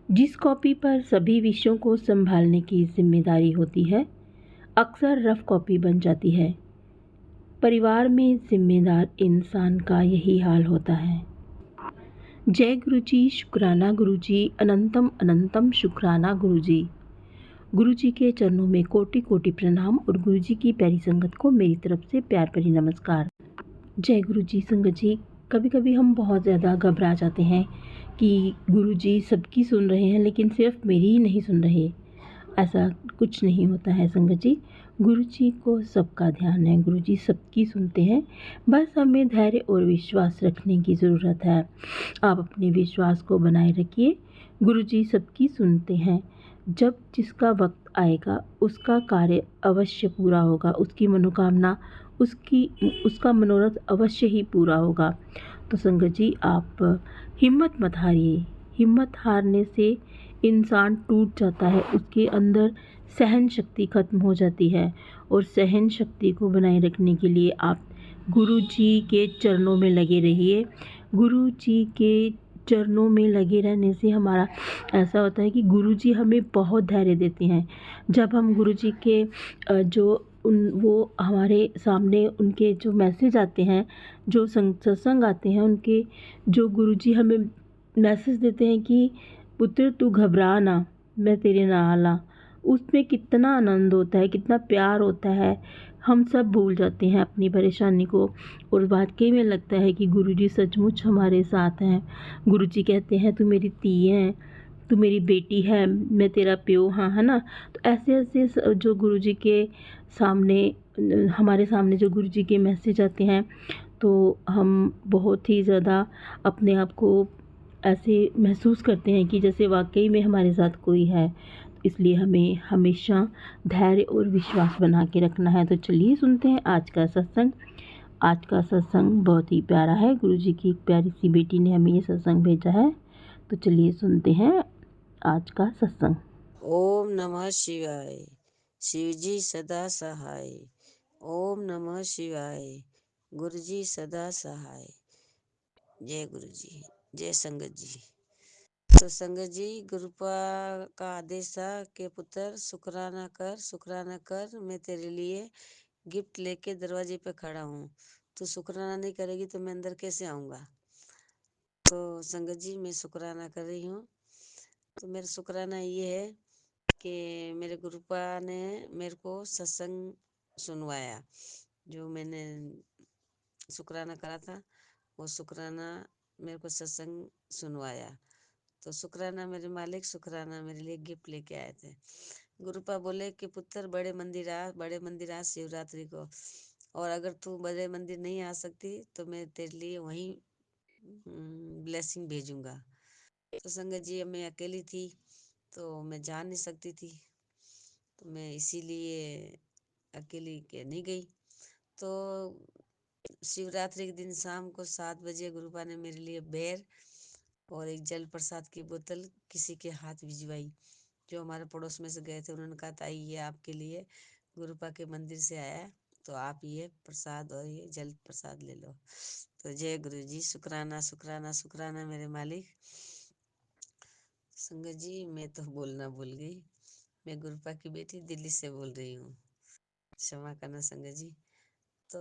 जिस कॉपी पर सभी विषयों को संभालने की जिम्मेदारी होती है, अक्सर रफ कॉपी बन जाती है। परिवार में जिम्मेदार इंसान का यही हाल होता है। जय गुरुजी, शुक्राना गुरुजी, अनंतम अनंतम शुक्राना गुरुजी। गुरुजी के चरणों में कोटि कोटि प्रणाम और गुरुजी की प्यारी संगत को मेरी तरफ से प्यार भरी नमस्कार। जय गुरुजी संगत जी, कभी कभी हम बहुत ज़्यादा घबरा जाते हैं कि गुरुजी सबकी सुन रहे हैं लेकिन सिर्फ मेरी ही नहीं सुन रहे। ऐसा कुछ नहीं होता है संगत जी। गुरुजी को सबका ध्यान है, गुरुजी सबकी सुनते हैं। बस हमें धैर्य और विश्वास रखने की ज़रूरत है। आप अपने विश्वास को बनाए रखिए। गुरुजी सबकी सुनते हैं। जब जिसका वक्त आएगा उसका कार्य अवश्य पूरा होगा, उसकी मनोकामना, उसका मनोरथ अवश्य ही पूरा होगा। तो संगत जी, आप हिम्मत मत हारिए। हिम्मत हारने से इंसान टूट जाता है, उसके अंदर सहन शक्ति खत्म हो जाती है। और सहन शक्ति को बनाए रखने के लिए आप गुरु जी के चरणों में लगे रहिए। गुरु जी के चरणों में लगे रहने से हमारा ऐसा होता है कि गुरु जी हमें बहुत धैर्य देते हैं। जब हम गुरु जी के वो हमारे सामने उनके जो मैसेज आते हैं, जो सत्संग आते हैं, उनके जो गुरु जी हमें मैसेज देते हैं कि पुत्र तू घबरा ना, मैं तेरे नाला, उसमें कितना आनंद होता है, कितना प्यार होता है। हम सब भूल जाते हैं अपनी परेशानी को और वाकई में लगता है कि गुरुजी सचमुच हमारे साथ हैं। गुरुजी कहते हैं तू मेरी धी है, तू मेरी बेटी है, मैं तेरा प्यो हाँ, है ना। तो ऐसे ऐसे जो गुरुजी के सामने हमारे सामने जो गुरुजी के मैसेज आते हैं, तो हम बहुत ही ज़्यादा अपने आप को ऐसे महसूस करते हैं कि जैसे वाकई में हमारे साथ कोई है। इसलिए हमें हमेशा धैर्य और विश्वास बना के रखना है। तो चलिए सुनते हैं आज का सत्संग। आज का सत्संग बहुत ही प्यारा है। गुरुजी की एक प्यारी सी बेटी ने हमें ये सत्संग भेजा है। तो चलिए सुनते हैं आज का सत्संग। ओम नमः शिवाय। शिवजी सदा सहाय। ओम नमः शिवाय। गुरुजी सदा सहाय। जय गुरुजी, जय संगत जी। तो संगत जी, गुरुपा का आदेश था कि पुत्र शुक्राना कर, मैं तेरे लिए गिफ्ट लेके दरवाजे पे खड़ा हूँ। तू शुक्राना नहीं करेगी तो मैं अंदर कैसे आऊँगा। तो संगत जी, मैं शुक्राना कर रही हूँ। तो मेरा शुक्राना ये है कि मेरे गुरुपा ने मेरे को सत्संग सुनवाया। जो मैंने शुक्राना करा था, वो शुक्राना मेरे को सत्संग सुनवाया। तो शुक्राना मेरे मालिक, शुक्राना मेरे लिए गिफ्ट लेके आए थे। गुरुपा बोले कि पुत्र बड़े मंदिर आ शिवरात्रि को, और अगर तू बड़े मंदिर नहीं आ सकती तो मैं तेरे लिए वहीं ब्लेसिंग भेजूंगा। तो संगत जी, मैं अकेली थी तो मैं जा नहीं सकती थी, तो मैं इसीलिए अकेली के नहीं गई। तो शिवरात्रि के दिन शाम को 7 बजे गुरुपा ने मेरे लिए बेर और एक जल प्रसाद की बोतल किसी के हाथ भिजवाई। जो हमारे पड़ोस में से गए थे, उन्होंने कहा ताई ये आपके लिए गुरुपा के मंदिर से आया है, तो आप ये प्रसाद और ये जल प्रसाद ले लो। तो जय गुरु जी, शुक्राना शुक्राना शुक्राना मेरे मालिक। संगत जी, मैं तो बोलना भूल गई। मैं गुरुपा की बेटी दिल्ली से बोल रही हूँ, क्षमा करना संगत जी। तो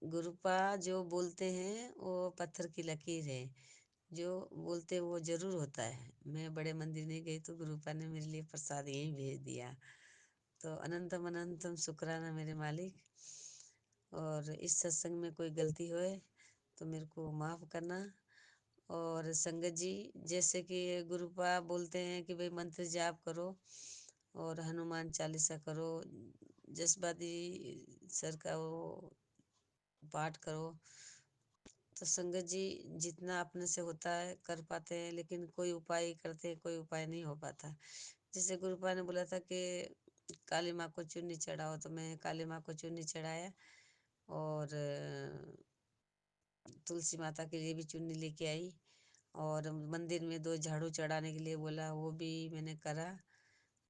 गुरुपा जो बोलते हैं वो पत्थर की लकीर है, जो बोलते वो जरूर होता है। मैं बड़े मंदिर नहीं गई तो गुरुपा ने मेरे लिए प्रसाद यहीं भेज दिया। तो अनंतम अनंतम शुक्राना मेरे मालिक। और इस सत्संग में कोई गलती होए तो मेरे को माफ़ करना। और संगत जी, जैसे कि गुरुपा बोलते हैं कि भाई मंत्र जाप करो और हनुमान चालीसा करो, जसपादी सर का वो पाठ करो। तो संगत जी, जितना अपने से होता है कर पाते हैं, लेकिन कोई उपाय करते हैं, कोई उपाय नहीं हो पाता। जैसे गुरुपा ने बोला था कि काली माँ को चुन्नी चढ़ाओ, तो मैं काली माँ को चुन्नी चढ़ाया। और तुलसी माता के लिए भी चुन्नी लेके आई। और मंदिर में 2 झाड़ू चढ़ाने के लिए बोला, वो भी मैंने करा।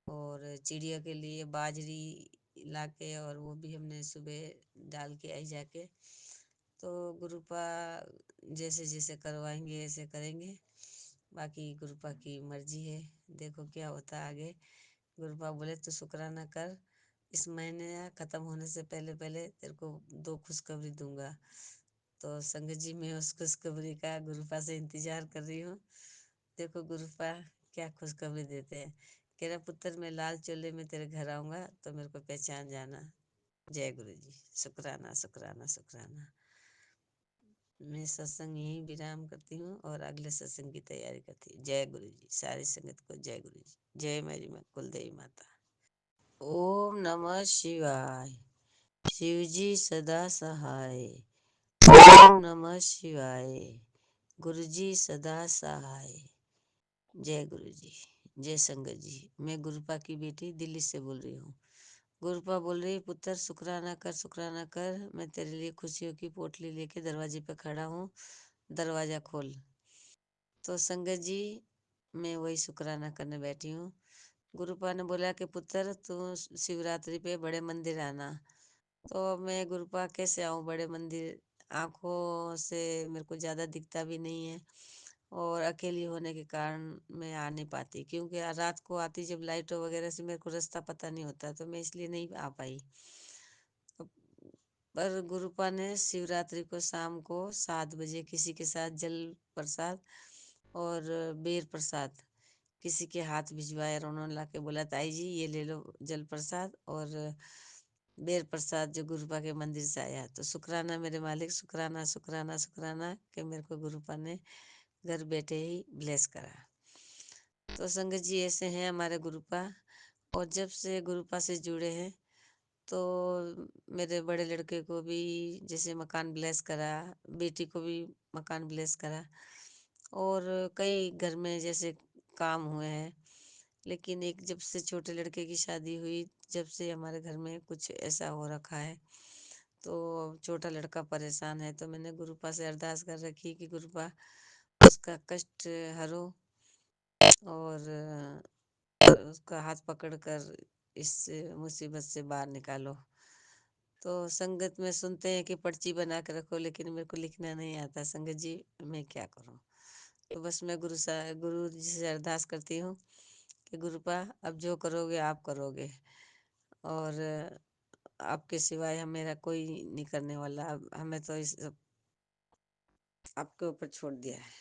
और चिड़िया के लिए बाजरी लाके और वो भी हमने सुबह डाल के आई जाके। तो गुरुपा जैसे जैसे करवाएंगे ऐसे करेंगे। बाकी गुरुपा की मर्जी है, देखो क्या होता है आगे। गुरुपा बोले तो शुक्राना कर, इस महीने ख़त्म होने से पहले पहले तेरे को 2 खुशखबरी दूंगा। तो संगत जी मैं उस खुशखबरी का गुरुपा से इंतजार कर रही हूँ। देखो गुरुपा क्या खुशखबरी देते हैं। कह रहा पुत्र मैं लाल चोले में तेरे घर आऊँगा तो मेरे को पहचान जाना। जय गुरु जी। शुक्राना शुक्राना शुक्राना। मैं सत्संग यहीं विराम करती हूँ और अगले सत्संग की तैयारी करती हूँ। जय गुरु जी। सारी संगत को जय गुरु जी। जय मेरी माँ कुलदेवी माता। ओम नमः शिवाय। शिव जी सदा सहाय। ओम नमः शिवाय। गुरु जी सदा सहाय। जय गुरु जी। जय संगत जी। मैं गुरुपा की बेटी दिल्ली से बोल रही हूँ। गुरुपा बोल रही पुत्र शुक्राना कर शुक्राना कर, मैं तेरे लिए खुशियों की पोटली लेके दरवाजे पे खड़ा हूँ, दरवाजा खोल। तो संगत जी मैं वही शुक्राना करने बैठी हूँ। गुरुपा ने बोला कि पुत्र तू शिवरात्रि पे बड़े मंदिर आना। तो मैं गुरुपा कैसे आऊँ बड़े मंदिर, आंखों से मेरे को ज़्यादा दिखता भी नहीं है और अकेली होने के कारण मैं आ नहीं पाती, क्योंकि रात को आती जब लाइटों वगैरह से मेरे को रास्ता पता नहीं होता, तो मैं इसलिए नहीं आ पाई। पर गुरुपा ने शिवरात्रि को शाम को 7 बजे किसी के साथ जल प्रसाद और बेर प्रसाद किसी के हाथ भिजवाया और उन्होंने ला के बोला ताई जी ये ले लो जल प्रसाद और बेर प्रसाद जो गुरुपा के मंदिर से आया। तो शुक्राना मेरे मालिक, शुक्राना शुक्राना शुक्राना कि मेरे को गुरुपा ने घर बैठे ही ब्लेस करा। तो संगत जी ऐसे हैं हमारे गुरुपा। और जब से गुरुपा से जुड़े हैं तो मेरे बड़े लड़के को भी जैसे मकान ब्लेस करा, बेटी को भी मकान ब्लेस करा और कई घर में जैसे काम हुए हैं। लेकिन एक जब से छोटे लड़के की शादी हुई, जब से हमारे घर में कुछ ऐसा हो रखा है तो छोटा लड़का परेशान है। तो मैंने गुरुपा से अरदास कर रखी कि गुरुपा उसका कष्ट हरो और उसका हाथ पकड़कर इस मुसीबत से बाहर निकालो। तो संगत में सुनते हैं कि पर्ची बना के रखो, लेकिन मेरे को लिखना नहीं आता संगत जी, मैं क्या करूं। तो बस मैं गुरु जी से अरदास करती हूँ कि गुरुपा अब जो करोगे आप करोगे और आपके सिवाय हम मेरा कोई नहीं करने वाला। अब हमें तो इस आपके ऊपर छोड़ दिया है।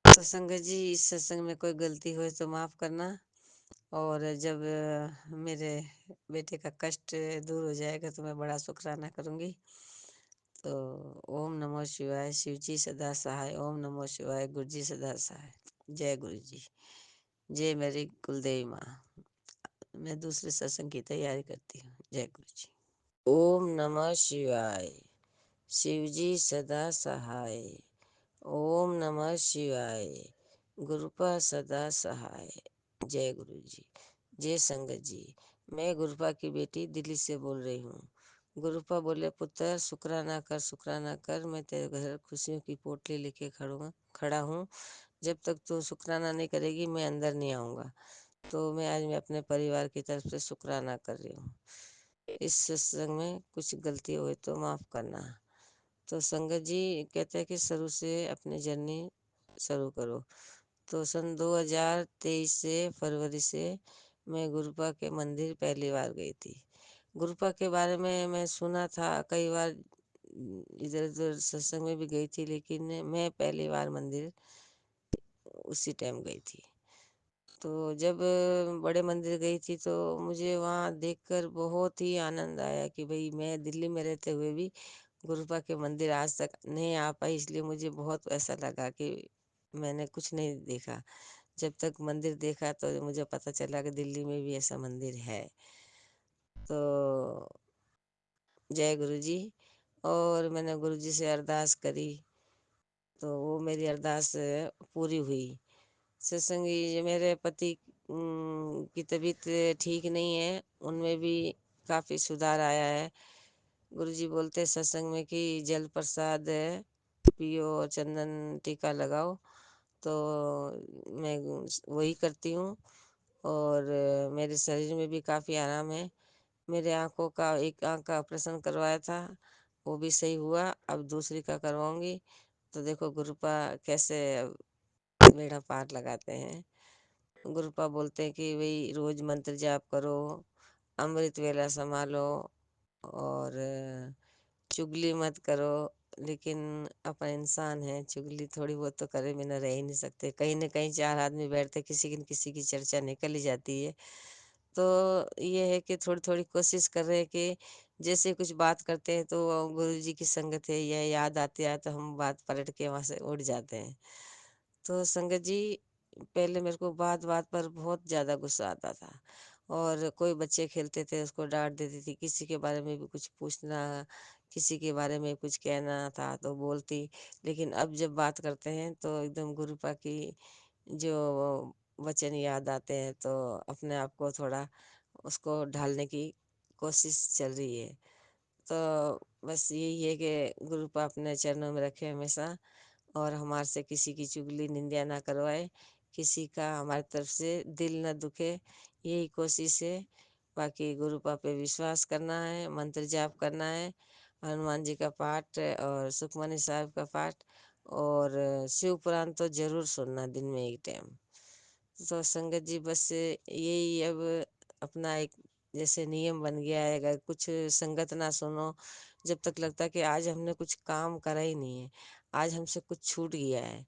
तो संगत जी इस सत्संग में कोई गलती हो तो माफ़ करना और जब मेरे बेटे का कष्ट दूर हो जाएगा तो मैं बड़ा शुक्राना करूँगी। तो ओम नमः शिवाय। शिव जी सदा सहाय। ओम नमः शिवाय। गुरु जी सदा सहाय। जय गुरु जी। जय मेरी कुलदेवी माँ। मैं दूसरे सत्संग की तैयारी करती हूँ। जय गुरु जी। ओम नमः शिवाय। शिव जी सदा सहाय। ओम नमः शिवाय। गुरुपा सदा सहाय। जय गुरु जी। जय संगत जी। मैं गुरुपा की बेटी दिल्ली से बोल रही हूँ। गुरुपा बोले पुत्र शुक्राना कर, मैं तेरे घर खुशियों की पोटली लेके खड़ा हूँ। जब तक तू शुक्राना नहीं करेगी मैं अंदर नहीं आऊँगा। तो मैं अपने परिवार की तरफ से शुक्राना कर रही हूँ। इस सत्संग में कुछ गलती हुई तो माफ़ करना। तो संगत जी कहते हैं कि शुरू से अपनी जर्नी शुरू करो। तो सन 2023 से फरवरी से मैं गुरुपा के मंदिर पहली बार गई थी। गुरुपा के बारे में मैं सुना था कई बार, इधर उधर सत्संग में भी गई थी, लेकिन मैं पहली बार मंदिर उसी टाइम गई थी। तो जब बड़े मंदिर गई थी तो मुझे वहाँ देखकर बहुत ही आनंद आया कि भाई मैं दिल्ली में रहते हुए भी गुरुपा के मंदिर आज तक नहीं आ पाई, इसलिए मुझे बहुत ऐसा लगा कि मैंने कुछ नहीं देखा। जब तक मंदिर देखा तो मुझे पता चला कि दिल्ली में भी ऐसा मंदिर है। तो जय गुरु जी। और मैंने गुरु जी से अरदास करी तो वो मेरी अरदास पूरी हुई। सत्संगी ये मेरे पति की तबीयत ठीक नहीं है, उनमें भी काफ़ी सुधार आया है। गुरुजी बोलते सत्संग में कि जल प्रसाद पियो और चंदन टीका लगाओ। तो मैं वही करती हूँ और मेरे शरीर में भी काफ़ी आराम है। मेरे आँखों का एक आँख का ऑपरेशन करवाया था, वो भी सही हुआ, अब दूसरी का करवाऊँगी। तो देखो गुरुपा कैसे बेड़ा पार लगाते हैं। गुरुपा बोलते हैं कि भाई रोज मंत्र जाप करो, अमृत वेला संभालो और चुगली मत करो। लेकिन अपन इंसान है, चुगली थोड़ी बहुत तो करे बिना रह ही नहीं सकते। कहीं न कहीं 4 आदमी बैठते, किसी न किसी की चर्चा निकल ही जाती है। तो ये है कि थोड़ी-थोड़ी कोशिश कर रहे हैं कि जैसे कुछ बात करते हैं तो गुरुजी की संगत है, या याद आती है तो हम बात पलट के वहाँ से उठ जाते हैं। तो संगत जी, पहले मेरे को बात-बात पर बहुत ज़्यादा गुस्सा आता था, और कोई बच्चे खेलते थे उसको डाँट देती थी, किसी के बारे में भी कुछ पूछना, किसी के बारे में कुछ कहना था तो बोलती। लेकिन अब जब बात करते हैं तो एकदम गुरुपा की जो वचन याद आते हैं, तो अपने आप को थोड़ा उसको ढालने की कोशिश चल रही है। तो बस यही है कि गुरुपा अपने चरणों में रखे हमेशा, और हमारे से किसी की चुगली निंदा ना करवाए, किसी का हमारी तरफ से दिल न दुखे, यही कोशिश है। बाकी गुरुपा पे विश्वास करना है, मंत्र जाप करना है, हनुमान जी का पाठ और सुखमनी साहिब का पाठ, और शिव पुराण तो ज़रूर सुनना दिन में एक टाइम। तो संगत जी, बस यही अब अपना एक जैसे नियम बन गया है। अगर कुछ संगत ना सुनो, जब तक लगता है कि आज हमने कुछ काम करा ही नहीं है, आज हमसे कुछ छूट गया है,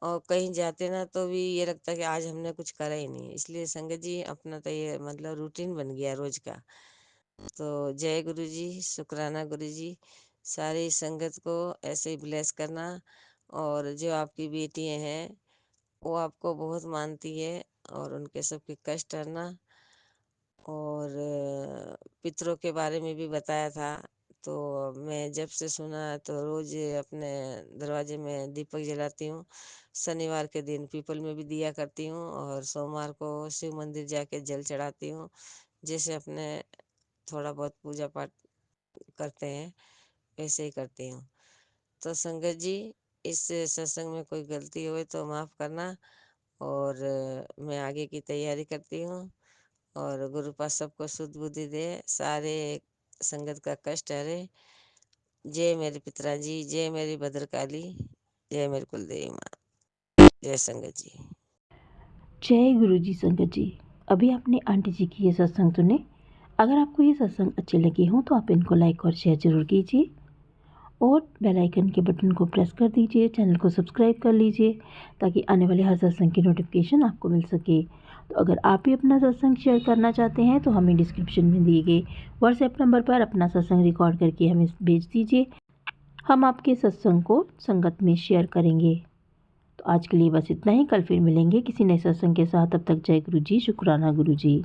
और कहीं जाते ना तो भी ये लगता है कि आज हमने कुछ करा ही नहीं है। इसलिए संगत जी, अपना तो ये मतलब रूटीन बन गया रोज का। तो जय गुरु जी, शुक्राना गुरु जी। सारी संगत को ऐसे ही ब्लेस करना, और जो आपकी बेटियां हैं वो आपको बहुत मानती है, और उनके सबके कष्ट हरना। और पितरों के बारे में भी बताया था, तो मैं जब से सुना तो रोज अपने दरवाजे में दीपक जलाती हूँ। शनिवार के दिन पीपल में भी दिया करती हूँ, और सोमवार को शिव मंदिर जाके जल चढ़ाती हूँ। जैसे अपने थोड़ा बहुत पूजा पाठ करते हैं वैसे ही करती हूँ। तो संगत जी, इस सत्संग में कोई गलती हुई तो माफ़ करना, और मैं आगे की तैयारी करती हूँ, और गुरु पास सबको शुद्ध बुद्धि दे, सारे संगत का कष्ट हरे। जय मेरे पिताजी, जय मेरी भद्रकाली, जय मेरी कुलदेवी माँ, जय संगत जी। जय गुरु जी। संगत जी, अभी आपने आंटी जी की ये सत्संग सुने। अगर आपको ये सत्संग अच्छे लगे हों तो आप इनको लाइक और शेयर ज़रूर कीजिए, और बेल आइकन के बटन को प्रेस कर दीजिए, चैनल को सब्सक्राइब कर लीजिए, ताकि आने वाले हर सत्संग की नोटिफिकेशन आपको मिल सके। तो अगर आप भी अपना सत्संग शेयर करना चाहते हैं तो हमें डिस्क्रिप्शन में दिए गए व्हाट्सएप नंबर पर अपना सत्संग रिकॉर्ड करके हमें भेज दीजिए। हम आपके सत्संग को संगत में शेयर करेंगे। तो आज के लिए बस इतना ही। कल फिर मिलेंगे किसी नए सत्संग के साथ। तब तक जय गुरु जी, शुक्राना गुरु जी।